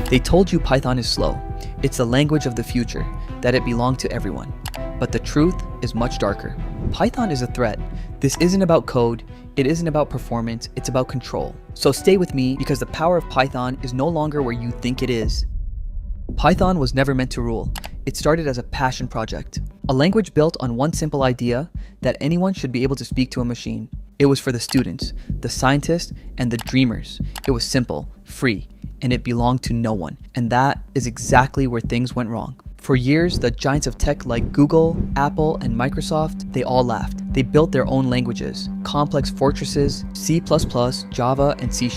They told you Python is slow. It's the language of the future, that it belonged to everyone. But the truth is much darker. Python is a threat. This isn't about code, it isn't about performance, it's about control. So stay with me because the power of Python is no longer where you think it is. Python was never meant to rule. It started as a passion project, a language built on one simple idea that anyone should be able to speak to a machine. It was for the students, the scientists, and the dreamers. It was simple, free, and it belonged to no one. And that is exactly where things went wrong. For years, the giants of tech like Google, Apple, and Microsoft, they all laughed. They built their own languages, complex fortresses, C++, Java, and C#.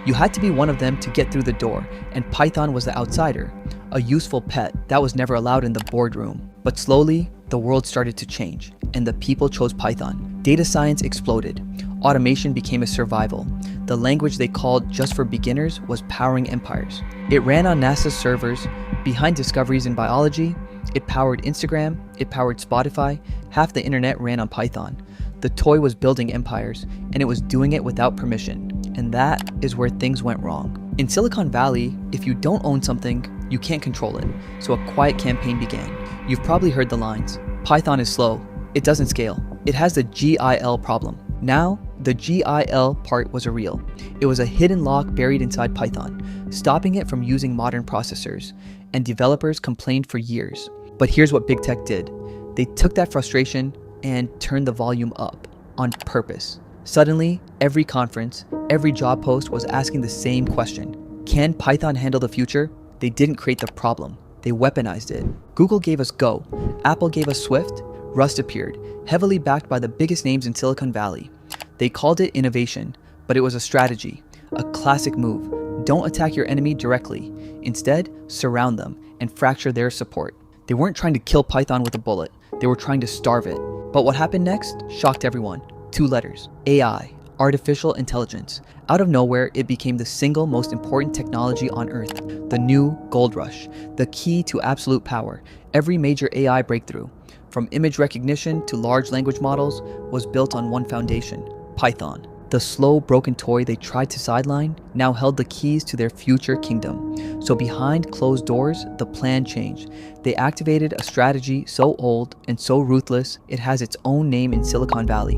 You had to be one of them to get through the door, and Python was the outsider, a useful pet that was never allowed in the boardroom. But slowly, the world started to change, and the people chose Python. Data science exploded. Automation became a survival. The language they called just for beginners was powering empires. It ran on NASA's servers, behind discoveries in biology. It powered Instagram, it powered Spotify. Half the internet ran on Python. The toy was building empires, and it was doing it without permission. And that is where things went wrong. In Silicon Valley, if you don't own something, you can't control it. So a quiet campaign began. You've probably heard the lines, Python is slow, it doesn't scale, it has the GIL problem. Now, the GIL part was real. It was a hidden lock buried inside Python, stopping it from using modern processors, and developers complained for years. But here's what big tech did. They took that frustration and turned the volume up on purpose. Suddenly, every conference, every job post was asking the same question. Can Python handle the future? They didn't create the problem. They weaponized it. Google gave us Go. Apple gave us Swift. Rust appeared, heavily backed by the biggest names in Silicon Valley. They called it innovation, but it was a strategy, a classic move. Don't attack your enemy directly. Instead, surround them and fracture their support. They weren't trying to kill Python with a bullet. They were trying to starve it. But what happened next shocked everyone. 2 letters, AI, artificial intelligence. Out of nowhere, it became the single most important technology on Earth, the new gold rush, the key to absolute power. Every major AI breakthrough, from image recognition to large language models, was built on one foundation, Python. The slow, broken toy they tried to sideline now held the keys to their future kingdom. So behind closed doors, the plan changed. They activated a strategy so old and so ruthless, it has its own name in Silicon Valley.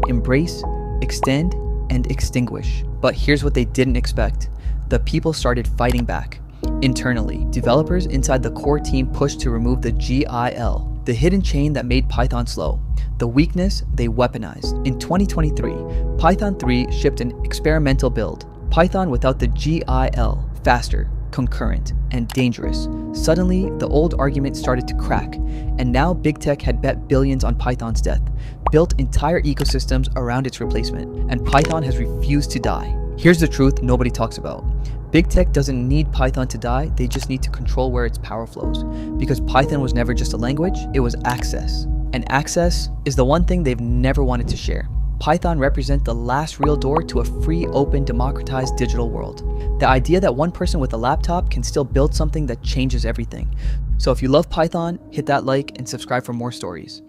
Embrace, extend, and extinguish. But here's what they didn't expect. The people started fighting back. Internally, developers inside the core team pushed to remove the GIL, the hidden chain that made Python slow. The weakness they weaponized. In 2023, Python 3 shipped an experimental build. Python without the GIL, faster, concurrent, and dangerous. Suddenly, the old argument started to crack, and now big tech had bet billions on Python's death, built entire ecosystems around its replacement, and Python has refused to die. Here's the truth nobody talks about. Big tech doesn't need Python to die, they just need to control where its power flows. Because Python was never just a language, it was access. And access is the one thing they've never wanted to share. Python represents the last real door to a free, open, democratized digital world. The idea that one person with a laptop can still build something that changes everything. So if you love Python, hit that like and subscribe for more stories.